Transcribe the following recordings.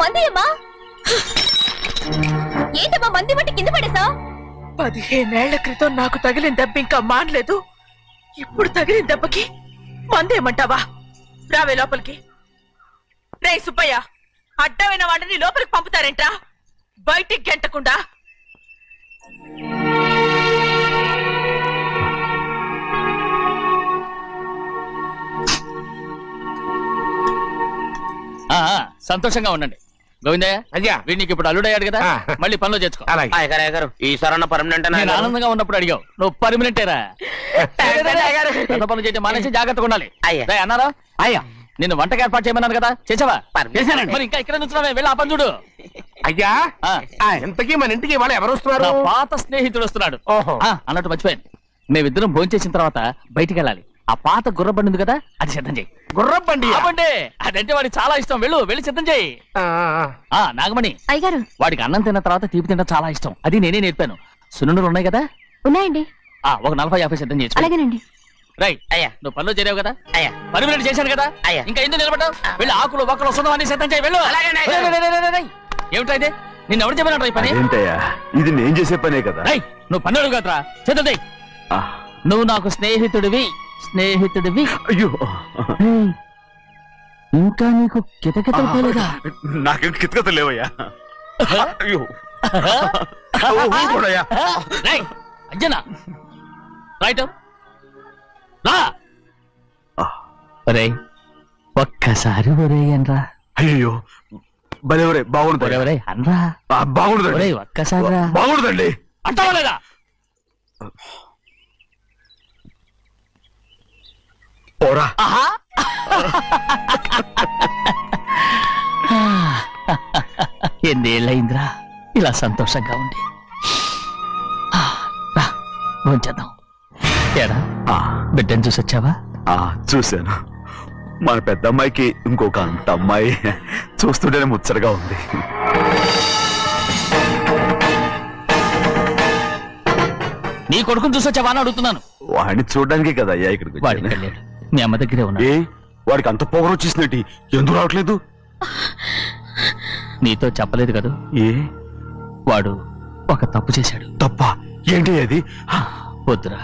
మందియమ్మా ఏంటమ్మా మంది బట్టి కింద పడేసా? 15 ఏళ్ల క్రితం నాకు తగిలిన దెబ్బ ఇంకా మానలేదు. ఇప్పుడు తగిలిన దెబ్బకి మందేమంటావా? రావే లోపలికి. రే సుబ్బయ్య, అడ్డమైన వాడిని లోపలికి పంపుతారేంట్రా? బయటికి గెంటకుండా. సంతోషంగా ఉండండి గోవిందయ్య. అయ్యా వీడికి ఇప్పుడు అల్లుడయ్యాడు కదా, మళ్ళీ పనిలో చేర్చుకో. ఈసారి పర్మనెంట్ ఆనందంగా ఉన్నప్పుడు అడిగావు, నువ్వు పర్మనెంటేరా. పెద్ద పనులు చేయడం మానేసి జాగ్రత్తగా ఉండాలి. అన్నారా? అయ్యా నిన్ను వంటకి ఏర్పాటు చేయమన్నాను కదా, చేసావా? మరి ఇంకా ఇక్కడ నుంచున్నావే, వెళ్ళి ఆ పని చూడు. అయ్యా ఇంతకీ మన ఇంటికి వాళ్ళు ఎవరు వస్తున్నారు? పాత స్నేహితుడు వస్తున్నాడు. అన్నట్టు మర్చిపోయాను, మేమిద్దరం భోంచేసిన తర్వాత బయటికి వెళ్ళాలి. ఆ పాత గుర్రబండి ఉంది కదా, అది సిద్ధం చేయి. గుర్రబండి? అదంటే వాడికి చాలా ఇష్టం. వెళ్ళి సిద్ధం చేయి. నాగమణి అయ్యగారు, వాడికి అన్నం తిన్న తర్వాత తీపి తినడం చాలా ఇష్టం. అది నేనే నేర్పాను. సున్నుండలు ఉన్నాయి కదా? ఉన్నాయండి. ఒక 40-50 సిద్ధం చేసి. అలాగేనండి. రైట్ అయ్యా, నువ్వు పనిలో చేరావు కదా, అయ్యా పర్మినెంట్ చేశాను కదా, అయ్యా ఇంకా ఎందుకు నిలబడ్డావు? వెళ్ళి ఆకులు ఒక్కలు వస్తుందో అన్ని సిద్ధం చేయి. వెళ్ళు. ఏమిటా ఇది? నిన్ను ఎవరు చెప్పినట్టు ఈ పని? ఇది నేను చేసే పనే కదా. నువ్వు పని అడుగు కదరా, సిద్ధం చేయి. నువ్వు నాకు స్నేహితుడివి. అయ్యో ఇంకా నీకు కితకితలు పోలేదా? నాకేం కితకితలు లేవయ్యా. అయ్యో అంజనా రైట్ రా. ఒరే ఒక్కసారి ఒరే అనరా. అయ్యో భలే బాగుంది. ఒరే అనరా. బాగుండదండి. ఒక్కసారి బాగుండదండి. అంటావా లేదా? పోరా. ఎన్నేళ్ళయిందిరా ఇలా సంతోషంగా ఉండి. భోంచేద్దాం. ఏరా బిడ్డను చూసొచ్చావా? చూశాను. మన పెద్ద అమ్మాయికి ఇంకొక అంత అమ్మాయి చూస్తుంటేనే ముచ్చటగా ఉంది. నీ కొడుకుని చూసొచ్చావా అని అడుగుతున్నాను. వాడిని చూడడానికి కదా అయ్యా ఇక్కడికి. వాడికి వెళ్ళాడు, మీ అమ్మ దగ్గరే ఉన్నా. వాడికి అంత పొగరు వచ్చేసినట్టు ఎందుకు రావట్లేదు? నీతో చెప్పలేదు కదా. వాడు ఒక తప్పు చేశాడు. తప్ప? ఏంటి అది? వద్దురా,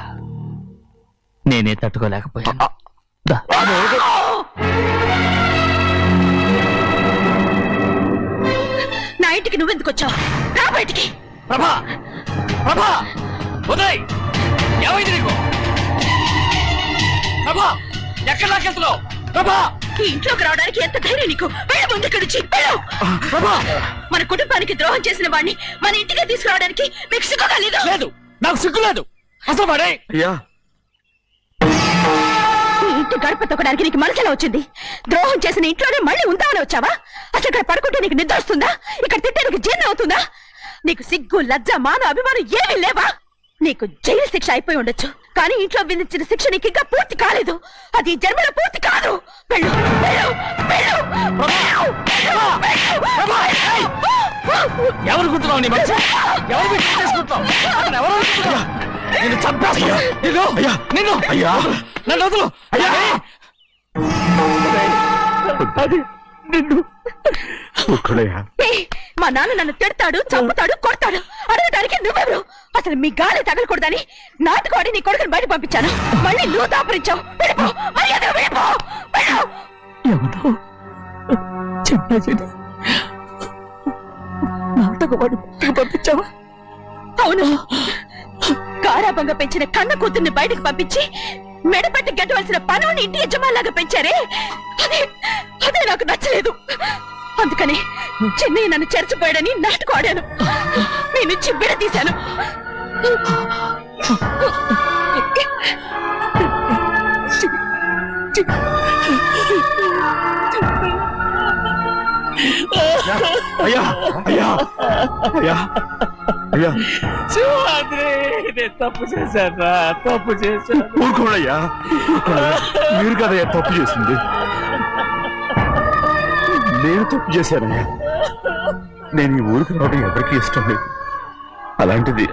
నేనే తట్టుకోలేకపోయాను. నా ఇంటికి నువ్వెందుకు వచ్చావు? రా బయటికి. ప్రభా ప్రభా ఉదయ్, ఏమైంది నీకు? ప్రభా ఎక్కడ లాకెళ్తున్నావు? ప్రభా ఈ ఇంట్లోకి రావడానికి ఎంత ధైర్యం నీకు? వెళ్ళు ముందు ఇక్కడి నుంచి. మన కుటుంబానికి ద్రోహం చేసిన వాడిని మన ఇంటికి తీసుకురావడానికి మీకు సిగ్గుగా లేదు? లేదు, నాకు సిగ్గు లేదు అసలు. వాడే ఈ ఇంటి గడప తొక్కడానికి నీకు మనసులో వచ్చింది. ద్రోహం చేసిన ఇంట్లోనే మళ్ళీ ఉందామని వచ్చావా? అసలు ఇక్కడ పడుకుంటే నీకు నిద్ర వస్తుందా? ఇక్కడ తింటే నీకు జీర్ణం అవుతుందా? నీకు సిగ్గు, లజ్జ, మాన, అభిమానం ఏమీ లేవా? నీకు జైలు శిక్ష అయిపోయి ఉండొచ్చు, కానీ ఇంట్లో విధించిన శిక్ష నీకు ఇంకా పూర్తి కాలేదు. అది జన్మలో పూర్తి కాదు. వెళ్ళు, వెళ్ళు, వెళ్ళు, ఎవరు గుర్తున్నావు? నీ మంచి ఎవరు చేసుకుంటావు? నిన్ను చంపేస్తా. నిన్ను అయ్యా నన్ను వదులు. నిన్ను మా నాన్న నన్ను తిడతాడు, చంపుతాడు, కొడతాడు. అడగడానికి నువ్వెవరు? అసలు మీ గాలి తగలకూడదని నాటుకోడి నీ కొడుకుని బయట పంపించాను. మళ్ళీ నువ్వు దాపరించావు. నాటకవాడి పంపించావా? అవును, గారాబంగా పెంచిన కన్న కూతుర్ని బయటకు పంపించి మెడపట్టి గెట్టవలసిన పనుని ఇంటి యజమానిలాగా పెంచారే, అదే నాకు నచ్చలేదు. అందుకని చెన్నై నన్ను చెరచిపోయాడని నాటకం ఆడాను. మీ నుంచి విడదీశాను. అయ్యా అయ్యా అయ్యా అయ్యా తప్పు చేశాను, తప్పు చేశాను. ఊరుకోడయ్యా, మీరు కదయ్యా తప్పు చేసింది. నేను తప్పు చేశానయ్యా. నేను ఈ ఊరికి రావడం ఎవరికి ఇష్టం లేదు. అలాంటిది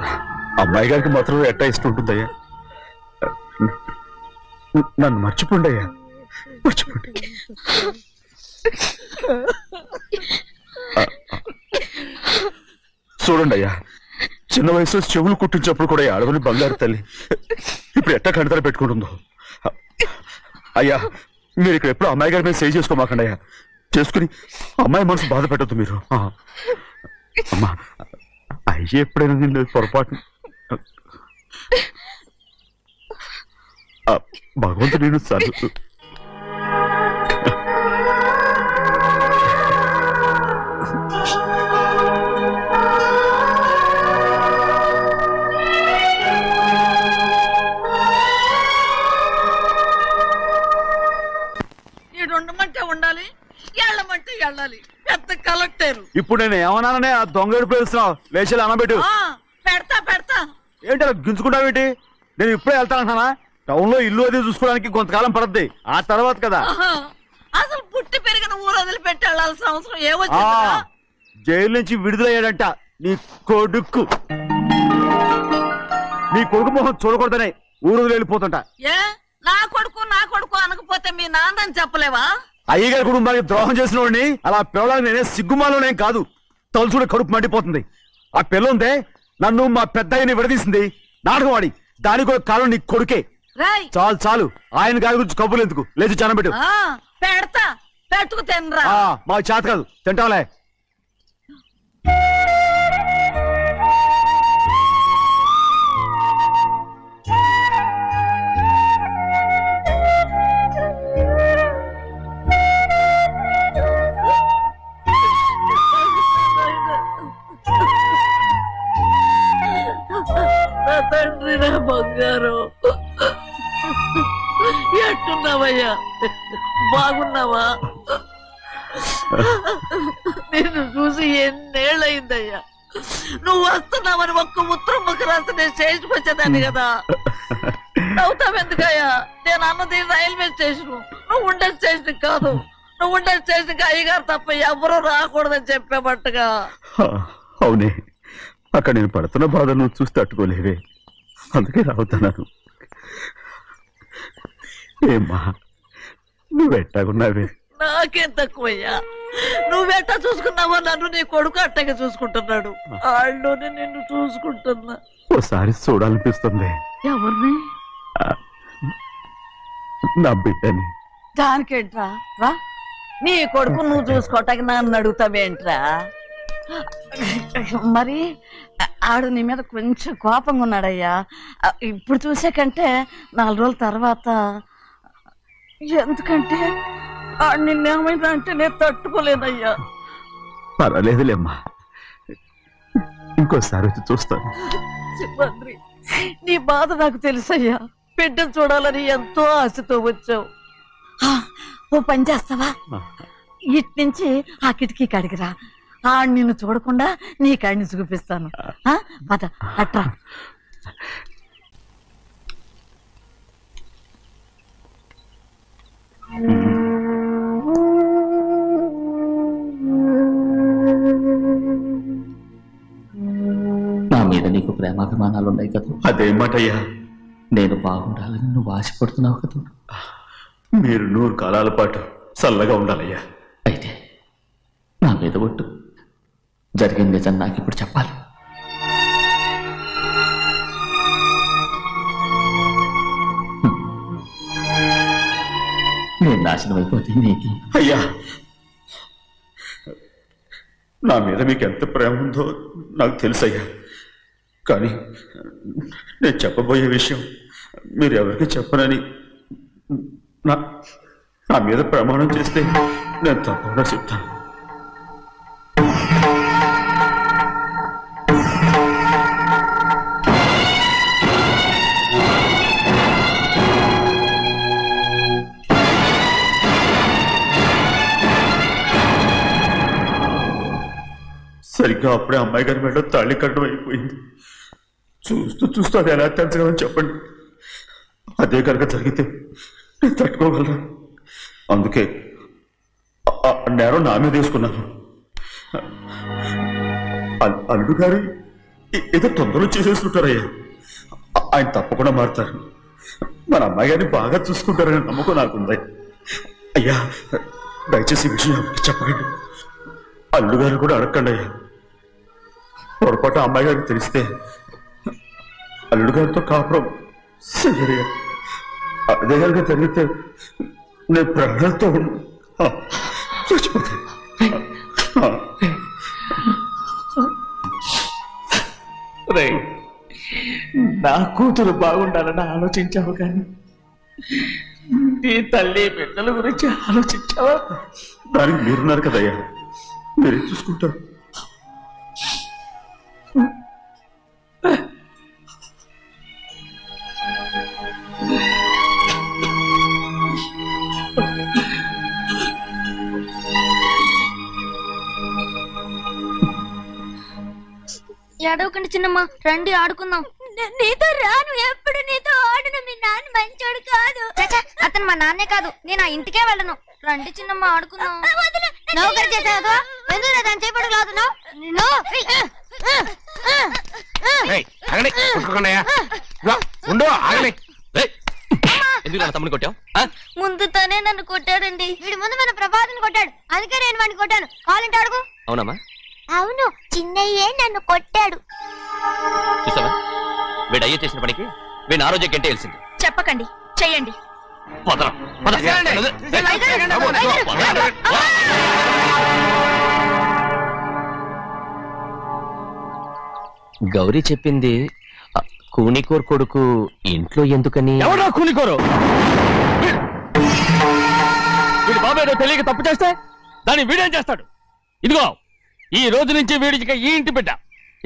అమ్మాయి గారికి మాత్రం ఎట్టా ఇష్టం ఉంటుందయ్యా. నన్ను మర్చిపోండి అయ్యా, మర్చిపోండి. చూడండి అయ్యా, చిన్న వయసులో చెవులు కుట్టించినప్పుడు కూడా ఆడవని బంగారు తల్లి ఇప్పుడు ఎట్టా కంటతల పెట్టుకుంటుందో. అయ్యా మీరు ఇక్కడ ఎప్పుడు అమ్మాయి గారి మీద సేవ్ చేసుకోమాకండి అయ్యా. చేసుకుని అమ్మాయి మనసు బాధ పెట్టద్దు మీరు. అమ్మా అయ్యే ఎప్పుడైనా నిన్ను పొరపాటు భగవంతుడు నేను సర్దు. ఉండాలి వెళ్ళమంటే వెళ్ళాలి. పెద్ద కలెక్టర్. ఇప్పుడు నేను ఏమన్నాననే ఆ దొంగ ఎడుపు వేస్తున్నావు. లేచి అనబెట్టు. పెడతా పెడతా. ఏంటి అలా గించుకుంటావేంటి? నేను ఇప్పుడే వెళ్తానంటున్నా. టౌన్ లో ఇల్లు అది చూసుకోవడానికి కొంతకాలం పడద్ది, ఆ తర్వాత కదా. అసలు పుట్టి పెరిగిన ఊరు వదిలిపెట్టి వెళ్ళాల్సిన అవసరం ఏమొచ్చింది? జైలు నుంచి విడుదలయ్యాడంట నీ కొడుకు. నీ కొడుకు మొహం చూడకూడదనే ఊరు వెళ్ళిపోతుంటా. ఏ నా కొడుకు అనకపోతే మీ నాన్నని చెప్పలేవా? అయ్యగారి కుటుంబానికి ద్రోహం చేసిన వాడిని అలా పిల్లలని నేనే సిగ్గుమాలోనేం కాదు. తలుచుకుంటే కడుపు మండిపోతుంది. ఆ పిల్లందే నన్ను మా పెద్దయ్యని విడదీసింది. నాటకం ఆడి దానికి ఒక కాలం నీ కొడుకే. చాలు చాలు, ఆయన గారి గురించి కబుర్లు ఎందుకు? లేచి చనబెట్టు. పెడతా పెట్టుకు తినరా. మా చేత కాదు, తింటాంలే. తండ్రి నా బంగారు, ఎట్టున్నావయ్యా? బాగున్నావా? నిన్ను చూసి ఎన్నేళ్ళయిందయ్యా. నువ్వు వస్తున్నావని ఒక్క ఉత్తరం ముఖ రాస్తే నేను స్టేషన్కి వచ్చేదాన్ని కదా. నవ్వుతావెందుకయ్యా? నేను అన్నది రైల్వే స్టేషన్, నువ్వు ఉండే స్టేషన్ కాదు. నువ్వు ఉండే స్టేషన్కి అయ్యగారు తప్ప ఎవరూ రాకూడదని చెప్పేమట్టుగా. అవునే, అక్కడ నేను పడుతున్న బాధ నువ్వు చూసి తట్టుకోలేవే, అందుకే రావుతున్నాను. ఏమ్మా నువ్వెట్టాగున్నావే? నాకేం తక్కువయ్యా. నువ్వెట్టా చూసుకున్నావా? నన్ను నీ కొడుకు అట్టగా చూసుకుంటున్నాడు. ఆళ్ళలోనే నిన్ను చూసుకుంటున్నా. ఓసారి చూడాలనిపిస్తుంది. ఎవరిని? నా బిడ్డని. దానికేంట్రా? రా, నీ కొడుకు నువ్వు చూసుకోవటానికి నన్ను అడుగుతావేంట్రా? మరి ఆడు నీ మీద కొంచెం కోపంగా ఉన్నాడయ్యా. ఇప్పుడు చూసే కంటే 4 రోజుల తర్వాత. ఎందుకంటే నిన్నేమైనా అంటే నేను తట్టుకోలేదయ్యా. పర్వాలేదులేమ్మా, ఇంకోసారి వచ్చి చూస్తాను. సింహాద్రి, నీ బాధ నాకు తెలుసయ్యా. బిడ్డను చూడాలని ఎంతో ఆశతో వచ్చావు. ఓ పని చేస్తావా? ఇటు నుంచి ఆ కిటికీ కడిగిరా. నిన్ను చూడకుండా నీ కాడిని చూపిస్తాను. పద అట్రా. నా మీద నీకు ప్రేమాభిమానాలు ఉన్నాయి కదా. అదేమాటయ్యా? నేను బాగుండాలని నువ్వు ఆశపడుతున్నావు కదా. మీరు 100 కాలాల పాటు చల్లగా ఉండాలయ్యా. అయితే నా మీద ఒట్టు. జరిగిన నిజం నాకు ఇప్పుడు చెప్పాలి. నేను నాశనం అయిపోతే నీకు. అయ్యా, నా మీద మీకు ఎంత ప్రేమ ఉందో నాకు తెలుసయ్యా. కానీ నేను చెప్పబోయే విషయం మీరు ఎవరికి చెప్పనని నా మీద ప్రమాణం చేస్తే నేను తప్పకుండా చెప్తాను. సరిగ్గా అప్పుడే అమ్మాయి గారి మెడలో తాళి కట్టడం అయిపోయింది. చూస్తూ చూస్తూ అది ఎలా తెంచగలని చెప్పండి. అదే కనుక జరిగితే నేను తట్టుకోగలరా? అందుకే నేరం నా మీద వేసుకున్నాను. అల్లుడు గారు ఏదో తొందరలో చేసేస్తుంటారయ్యా. ఆయన తప్పకుండా మారుతారు. మన అమ్మాయి గారిని బాగా చూసుకుంటారనే నమ్మకం నాకుంది. అయ్యా దయచేసి ఈ విషయం చెప్పండి. అల్లుడు గారు కూడా అడగండి అయ్యా. పొరపాటు అమ్మాయి గారికి తెలిస్తే అల్లుడు గారితో కాపురం సరిగా అదే గారిగా జరిగితే నేను ప్రాణాలతో చచ్చిపోతాను. నా కూతురు బాగుండాలని ఆలోచించావు కానీ నీ తల్లి బిడ్డల గురించి ఆలోచించావా? దానికి మీరున్నారు కదయ్యా, మీరే చూసుకుంటారు. ఏడవకండి చిన్నమ్మ, రండి ఆడుకుందాం. నీతో రాను, ఎప్పుడు నీతో ఆడను. మీ నాన్న మంచోడు కాదు. అతను మా నాన్నే కాదు, నేను ఆ ఇంటికే వెళ్ళను. రండి చిన్నమ్మ ఆడుకుందాం. నౌకరు చేసావు ఎందుకు దాని చేపడు కాదు. తమ్ముడు కొట్టావు? ముందు తనే నన్ను కొట్టాడండి. వీడి ముందు మన ప్రభాతం కొట్టాడు, అందుకే నేను వాడిని కొట్టాను. కావాలంటే అడుగు. అవునమ్మా? అవును, చిన్నయ్యే నన్ను కొట్టాడు. చూసావా, వీడు అయ్యే చేసిన పనికి వీడిని ఆ రోజే గంటే తెలిసింది. చెప్పకండి, చెయ్యండి. గౌరీ చెప్పింది కూనికోర్ కొడుకు ఇంట్లో ఎందుకని. ఎవరా కూనికోరు? వీడి బాబాయ్ తెలియక తప్పు చేస్తే దాన్ని వీడేం చేస్తాడు? ఇదిగో, ఈ రోజు నుంచి వీడికి ఈ ఇంటి బిడ్డ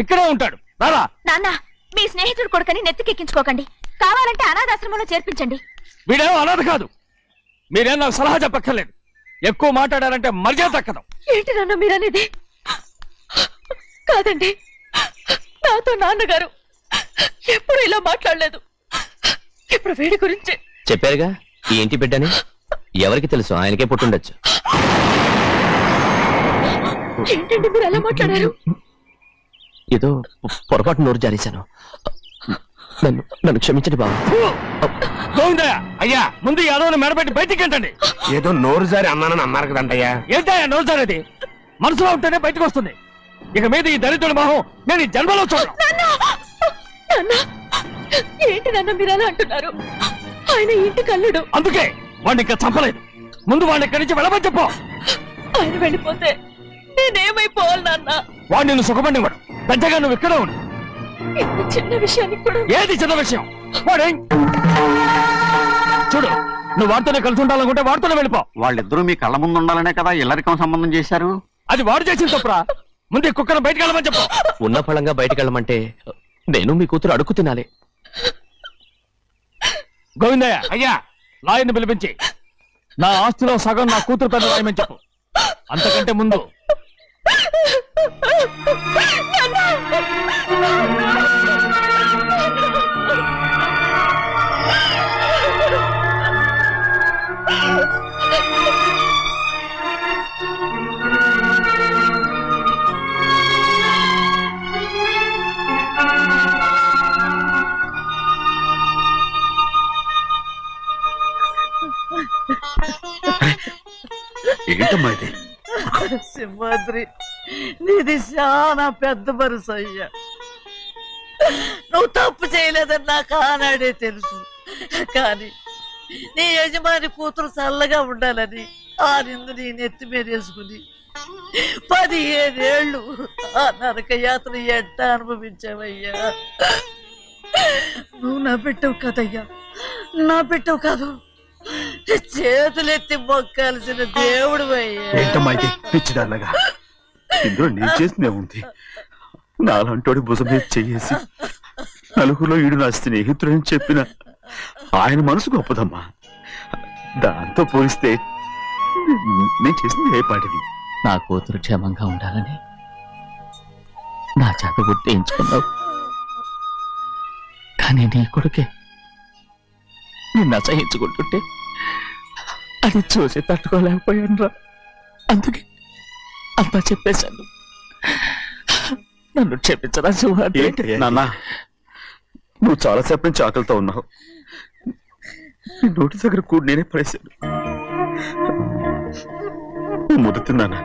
ఇక్కడే ఉంటాడు. రారా. నాన్న, మీ స్నేహితుడు కొడుకని నెత్తికెక్కించుకోకండి. కావాలంటే అనాథాశ్రమంలో చేర్పించండి. వీడేమో అనాథ కాదు. మీరేం నాకు సలహా చెప్పక్కర్లేదు. ఎక్కువ మాట్లాడారంటే మర్యాద తక్కదు. ఏంటి నాన్న మీరనేది? కాదండి, నాతో నాన్నగారు ఎప్పుడు ఇలా మాట్లాడలేదు. ఇప్పుడు వీడి గురించి చెప్పారుగా ఈ ఇంటి బిడ్డని. ఎవరికి తెలుసు, ఆయనకే పుట్టుండొచ్చు. ఏంటండి మీరు ఎలా మాట్లాడారు? ఏదో పొరపాటు నోరు జారేశాను. నన్ను క్షమించండి బాబు. అయ్యా, ముందు ఈ అడవును మెడబెట్టి బయటికి ఏంటండి? ఏదో నోరు జారి అన్నానని అన్నారు కదంటయ్యా. ఏంటయ్యా నోరు జారేది? మనసులో ఉంటేనే బయటకు వస్తుంది. ఇక మీద ఈ దరిద్రుడి మొహం నేను ఈ జన్మలో చూడను. ఏంటి నాన్న మీరు అలా అంటున్నారు? ఆయన ఇంటి కల్లుడు. అందుకే వాడిని ఇంకా చంపలేదు. ముందు వాడిని ఇక్కడి నుంచి వెళ్ళమని చెప్పు. ఆయన వెళ్ళిపోతే నేనేమైపోవాలి నాన్న? వాడు నిన్ను సుఖపడివాడు. పెద్దగా నువ్వు ఇక్కడే ఉండు. ఇంత చిన్న విషయానికి కూడా. ఏది చిన్న విషయం? వాడే చూడు, నువ్వు వాడితోనే కలిసి ఉండాలనుకుంటే వాడితోనే వెళ్ళిపో. వాళ్ళిద్దరూ మీ కళ్ళ ముందు ఉండాలనే కదా ఇల్లరికం సంబంధం చేశారు. అది వాడు చేసిన తప్పురా. ముందు కుక్కను బయటకు వెళ్ళమని చెప్పు. ఉన్న ఫలంగా బయటకు వెళ్ళమంటే నేను మీ కూతురు అడుగు తినాలి. గోవిందయ్య, అయ్యా, లాయర్ని పిలిపించి నా ఆస్తిలో సగం నా కూతురు పెద్ద రాయమని చెప్పు. అంతకంటే ముందు ఏంటమ్మా ఇది? సింహాద్రి, నీది చాలా పెద్ద మనసు అయ్యా. నువ్వు తప్పు చేయలేదని నాకు ఆనాడే తెలుసు. కానీ నీ యజమాని కూతురు చల్లగా ఉండాలని ఆ నిందు నీ నెత్తి మీద వేసుకుని 15 ఏళ్ళు ఆ నరక యాత్ర ఎట్ట అనుభవించావయ్యా. నువ్వు నా పెట్టవు కదయ్యా, నా పెట్టవు కాదు, చేతులెత్తి మొక్కాల్సిన దేవుడు అయ్యా. ఏంటమ్మా ఇది పిచ్చిదాన్నగా? ఇందులో నేను చేసినే ఉంది. నాలంటోడి భుజం మీద చెయ్యేసి నలుగురిలో ఈడు నా స్నేహితుడని చెప్పిన ఆయన మనసు గొప్పదమ్మా. దాంతో పోలిస్తే నేను చేసింది ఏ పాటిది? నా కూతురు క్షేమంగా ఉండాలని నా చేత గుర్తించుకున్నావు. కానీ నీ కొడుకే నిన్ను అసహించుకుంటుంటే అది చూసి తట్టుకోలేకపోయాను రా. అందుకే అంతా చెప్పేశాను. నన్ను క్షమించరా సింహాద్రి. నాన్న, నువ్వు చాలాసేపు నుంచి ఆకలితో ఉన్నావు. నీ నోటి దగ్గర కూడా నేనే పడేశాను. నువ్వు ముద్దు తిన్నానా?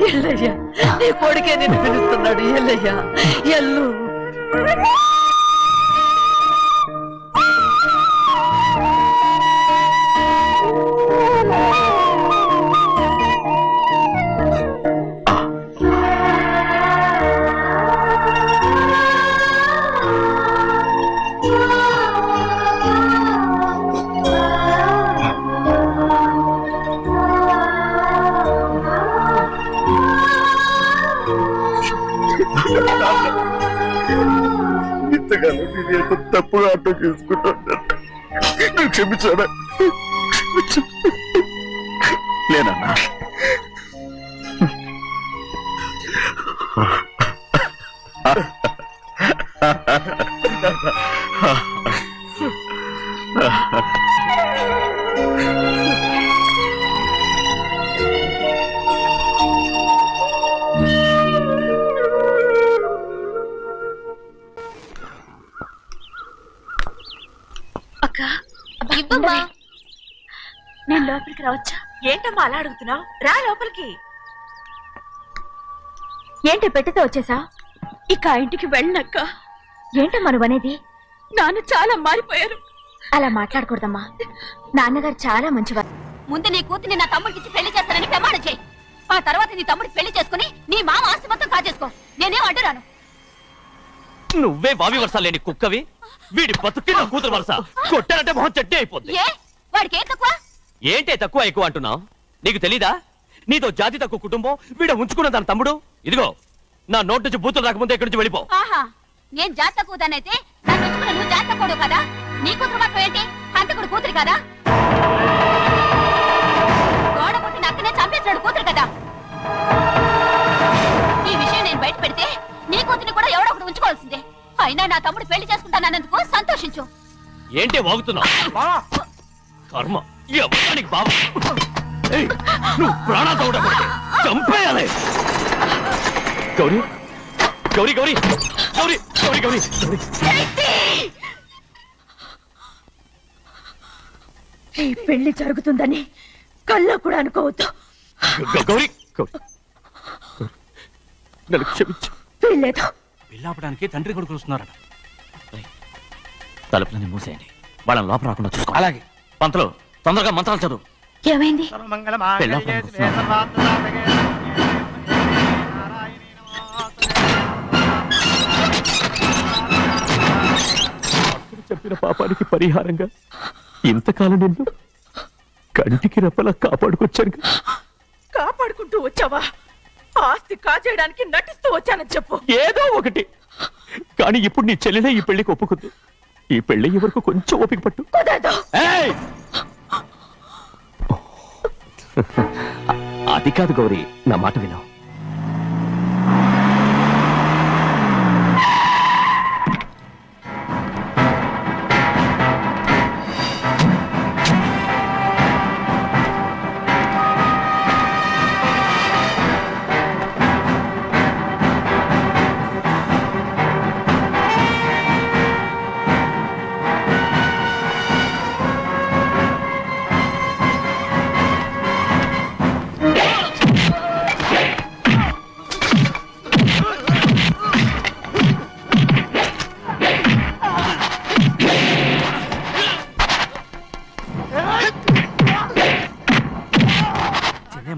ఎల్లయ్యా నీ కొడుకే నిన్ను పిలుస్తున్నాడు. ఎల్లయ్యా ఎల్లు. ఇంతకాలం నేను ఎంత తప్పుగా అర్థం చేసుకుంటాను. క్షమించాడా? లేనన్నా. నేను లోపలికి రావచ్చా? ఏంటమ్మా అలా అడుగుతున్నావు? రా లోపలికి. ఏంటి పెట్టితే వచ్చేసా? ఇక ఆ ఇంటికి వెళ్ళనక్క. ఏంటమ్మా నువ్వు అనేది? నాన్న చాలా మారిపోయారు. అలా మాట్లాడకూడదమ్మా. నాన్నగారు చాలా మంచివారు. ముందు నీ కూతుని నా తమ్ముడికి పెళ్లి చేస్తానని ప్రమాణం చేయి. ఆ తర్వాత నీ తమ్ముడికి పెళ్లి చేసుకుని నీ మామ ఆస్తి మొత్తం కాజేసుకో. నేనేం అడ్డురాను. నువ్వే బావి వరుస లేని కుక్కవి. వీడి బతుక్కి నా కూతురు వరుస. కొట్టానంటే మొహం చట్నీ అయిపోద్ది. వాడికి ఏం తక్కువ? ఏంటే తక్కువ ఎక్కువ అంటున్నావు? నీకు తెలీదా? నీతో జాతి తక్కువ కుటుంబం వీడ ఉంచుకున్న దాని తమ్ముడు. ఇదిగో నా నోటి నుంచి బూతులు రాకముందే ఇక్కడి నుంచి వెళ్ళిపో. ఆహా, నేను జాతి తక్కువ దానైతే నన్ను ఉంచుకున్న నువ్వు జాతి తక్కువ కదా. నీ కూతురు మాత్రం ఏంటి? హంతకుడు కూతురు కదా. గోడ పుట్టిన అక్కనే చంపేసినాడు కూతురు కదా. ఈ విషయం నేను బయట పెడితే నీ కూతురిని కూడా ఎవడో ఒకటి ఉంచుకోవాల్సిందే. అయినా నా తమ్ముడు పెళ్లి చేసుకుంటానన్నందుకు సంతోషించు. ఏంటి వాగుతున్నావు? కర్మ ఎవరికి బాబు. నువ్వు ప్రాణాలతో ఉండకూడదు. చంపేయాలి. గౌరీ గౌరీ గౌరీ గౌరీ గౌరీ గౌరీ ఈ పెళ్లి జరుగుతుందని కల్లో కూడా అనుకోవద్దు. గౌరీ నన్ను క్షమించు. వీల్లేదు. పెళ్ళాపడానికి తండ్రి కొడుకులు వస్తున్నారట. తలుపులని మూసేయండి. వాళ్ళని లోపల రాకుండా చూసుకో. అలాగే. పంతులు తొందరగా మంత్రాలు చదువు. ఏమైంది? చెప్పిన పాపానికి పరిహారంగా ఇంతకాలం నిన్ను కంటికి రెప్పలా కాపాడుకొచ్చాను. కాపాడుకుంటూ వచ్చావా? ఆస్తి కాజేయడానికి నటిస్తూ వచ్చానని చెప్పు. ఏదో ఒకటి. కానీ ఇప్పుడు నీ చెల్లెలే ఈ పెళ్లికి ఒప్పుకుంది. ఈ పెళ్లి ఎవరికి కొంచెం ఓపిక పట్టు. అది కాదు గౌరీ, నా మాట విను.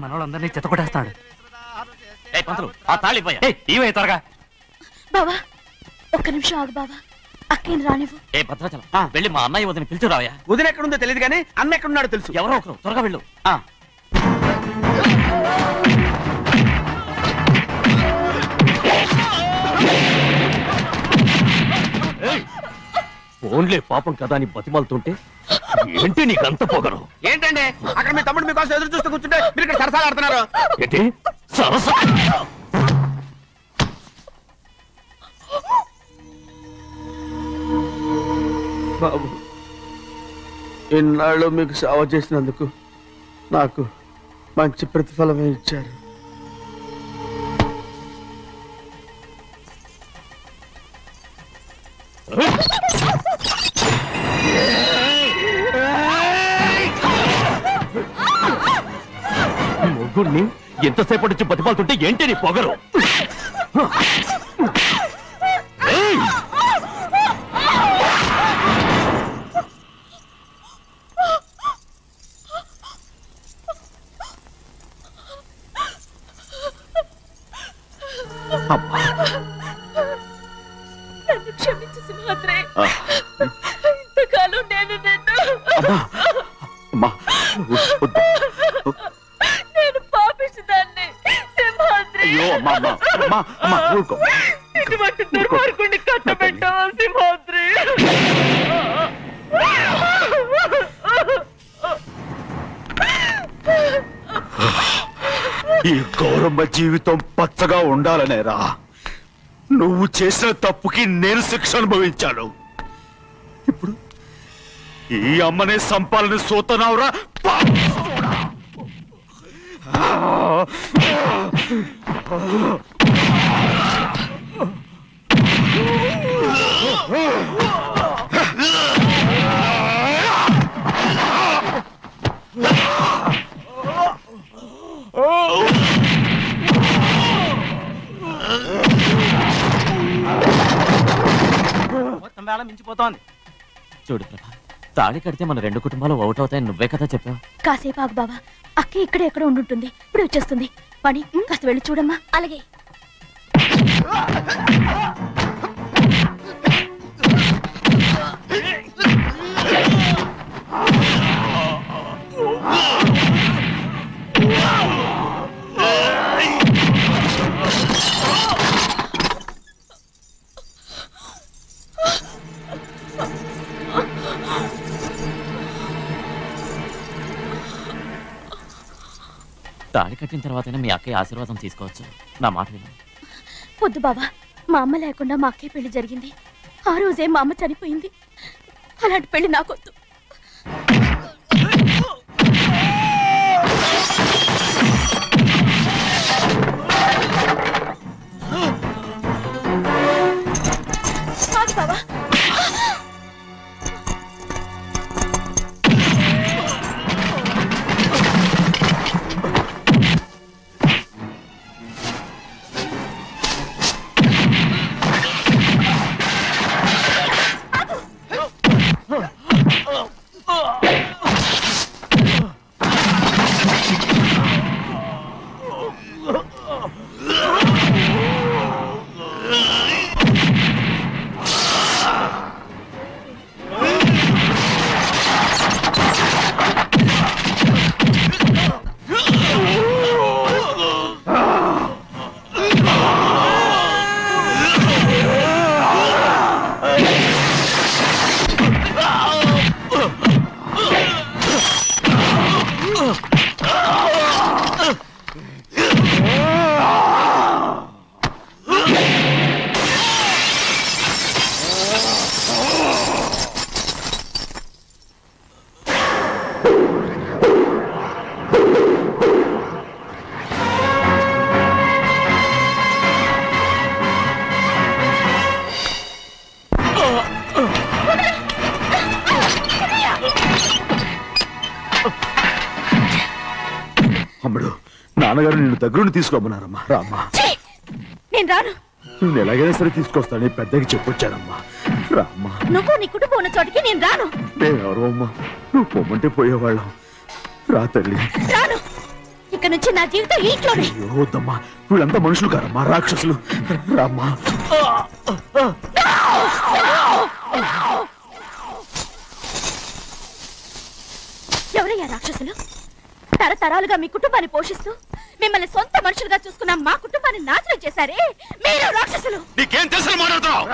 మనోళ్ళందరినీ చెత్తకొట్టేస్తాడు. ఆ తాళి ఇవే త్వరగా. బావా ఒక్క నిమిషం ఆగు బావా. అక్కేం రానివ్వు. ఏ భద్రాచలం వెళ్ళి మా అన్నయ్య వదిన పిలిచిరావయ్యా. వదిన ఎక్కడుందో తెలియదు కానీ అన్న ఎక్కడున్నాడో తెలుసు. ఎవరో ఒకరు త్వరగా వెళ్ళు. ఫోన్లే పాపం కదా అని బతిమాలుతుంటే ఏంటి నీకంత పొగరు? ఏంటండి అక్కడ మీ తమ్ముడు మీకోసం ఎదురు చూస్తూ కూర్చుంటే మీరు ఇక్కడ సరసాలు ఆడుతున్నారు. ఏంటి సరస? బాబు, ఇన్నాళ్ళు మీకు సేవ చేసినందుకు నాకు మంచి ప్రతిఫలమే ఇచ్చారు. మొగుడిని ఎంతసేపటి నుంచి బతిపాలుతుంటే ఏంటి నీ పొగరు? నన్ను క్షమించు సింహాద్రి. ఇంతకాలం నేను నేను పాపిస్తుదాన్ని సింహాద్రి. ఇటువంటి దుర్మార్గుడిని కట్టబెట్టావా సింహాద్రి? ఈ గౌరమ్మ జీవితం పచ్చగా ఉండాలనేరా నువ్వు చేసిన తప్పుకి నేను శిక్ష అనుభవించాను. ఇప్పుడు ఈ అమ్మనే సంపాలని సోతనావురా. మొత్తం వేళ మించిపోతోంది. చూడు ప్రభా, తాళి కడితే మన రెండు కుటుంబాలు అవుట్ అవుతాయని నువ్వే కదా చెప్పావు. కాసేపు ఆగు బావా, అక్క ఇక్కడే ఎక్కడ ఉండుంటుంది, ఇప్పుడు వచ్చేస్తుంది. పని కాస్త వెళ్ళి చూడమ్మా. అలాగే. తాళి కట్టిన తర్వాతనే మీ అక్కయ్య ఆశీర్వాదం తీసుకోవచ్చు. నా మాట విను. వద్దు బావా, మా అమ్మ లేకుండా మా అక్కయ్య పెళ్లి జరిగింది. ఆ రోజే మా అమ్మ చనిపోయింది. అలాంటి పెళ్లి నాకొద్దు. బావా, అమ్ముడు, నాన్నగారు నిన్ను దగ్గరుండి తీసుకోమన్నారమ్మా. రామ్మా. నేను రాను. నువ్వు ఎలాగైనా సరే తీసుకొస్తానని పెద్దకి చెప్పొచ్చానమ్మా. రామ్మా. నువ్వు నీ కుటుంబం ఉన్న చోటికి నేను రాను. నేనెవరు అమ్మా? నువ్వు పొమ్మంటే పోయేవాళ్ళం. రా తల్లి. రాను. ఇక నుంచి నా జీవితం ఇంట్లోనే. వద్దమ్మా, వీళ్ళంతా మనుషులు కారమ్మా, రాక్షసులు. రామ్మా. ఎవరయ్యా రాక్షసులు? తరతరాలుగా మీ కుటుంబాన్ని పోషిస్తూ మిమ్మల్ని సొంత మనుషులుగా చూసుకున్న మా కుటుంబాన్ని నాశనం చేశారే మీరు రాక్షసులు. నీకేం తెలుసు మాట్లాడుతున్నావు?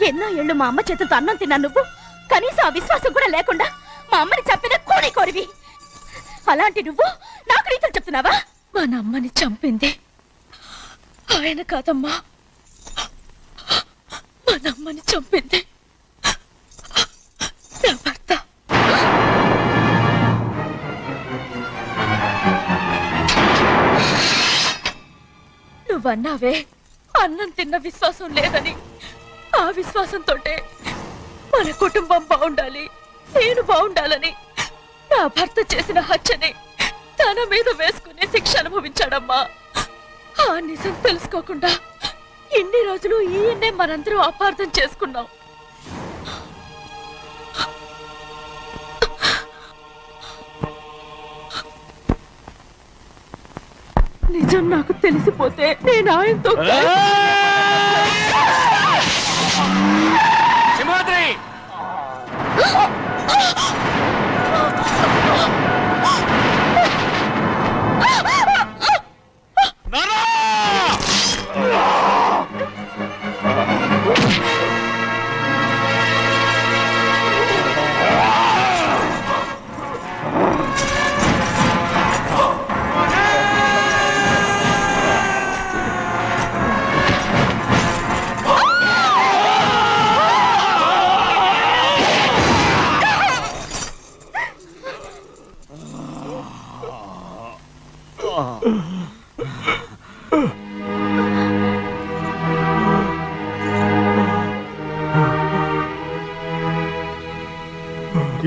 ఎన్నో ఏళ్ళు మా అమ్మ చేతులతో అన్నం తిన్నా నువ్వు కనీసం ఆ విశ్వాసం కూడా లేకుండా మా అమ్మని చంపిన కోడి కోరివి. అలాంటి నువ్వు నాకు రీతులు చెప్తున్నావా? మా అమ్మని చంపింది ఆయన కాదమ్మా, మా అమ్మని చంపింది నా భర్త. నువ్వన్నావే అన్నం తిన్న విశ్వాసం లేదని, ఆ విశ్వాసంతో మన కుటుంబం బాగుండాలి, నేను బాగుండాలని నా భర్త చేసిన హత్యని తన మీద వేసుకునే శిక్ష అనుభవించాడమ్మా. ఆ నిజం తెలుసుకోకుండా ఇన్ని రోజులు ఈయన్నే మనందరూ అపార్థం చేసుకున్నాం. నిజం నాకు తెలిసిపోతే నేను ఆయనతో సింహాద్రి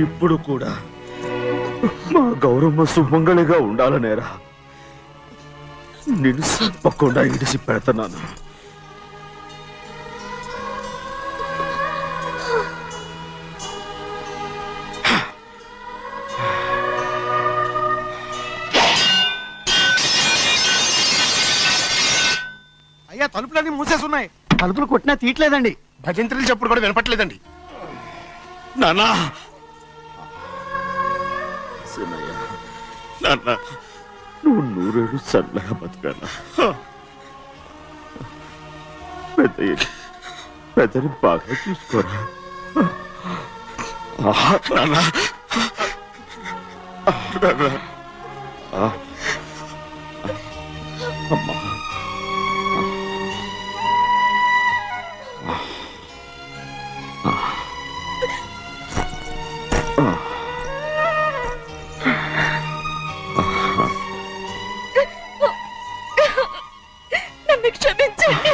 ఇప్పుడు కూడా మా గౌరమ్మ సుమంగళిగా ఉండాలనేరా నేను తప్పకుండా ఇడిసి పెడుతున్నాను. అయ్యా తలుపులన్నీ మూసేసున్నాయి. తలుపులు కొట్టినా తీయట్లేదండి. భజంత్రులు చెప్పుడు కూడా వినపట్లేదండి. నాన్నా సినయ్య, నాన్న నువ్వు 100 ఏళ్ళు చల్లగా బతకాలా. పెద్దని బాగా చూసుకోరా నాన్న. అమ్మా నన్ను క్షమించండి.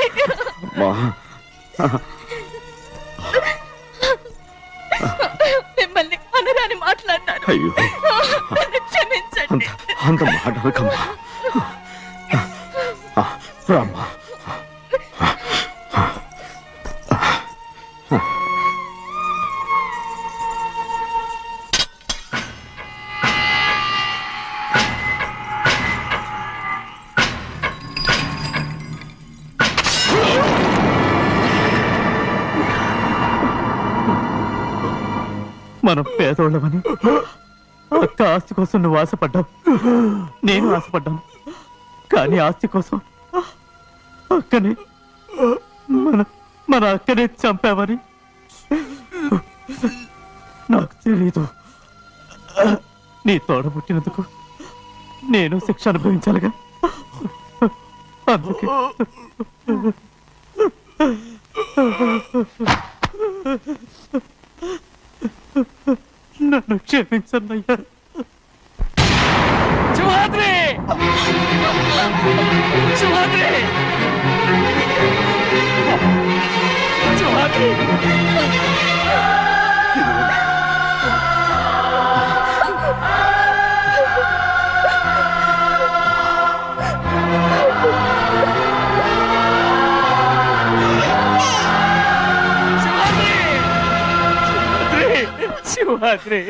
మిమ్మల్ని అనరాని మాట్లాడినాను. అయ్యో నన్ను క్షమించండి. అంత మాటలకమ్మా. రామ్మా. మనం పేదోళ్ళమని అక్క ఆస్తి కోసం నువ్వు ఆశపడ్డావు, నేను ఆశపడ్డాను. కానీ ఆస్తి కోసం అక్కని మన అక్కనే చంపావని నాకు తెలీదు. నీ తోడబుట్టినందుకు నేను శిక్ష అనుభవించాలిగా. అందుకే నన్ను క్షమించన్నయ్యా. సింహాద్రి సింహాద్రి సింహాద్రి శివాద్రి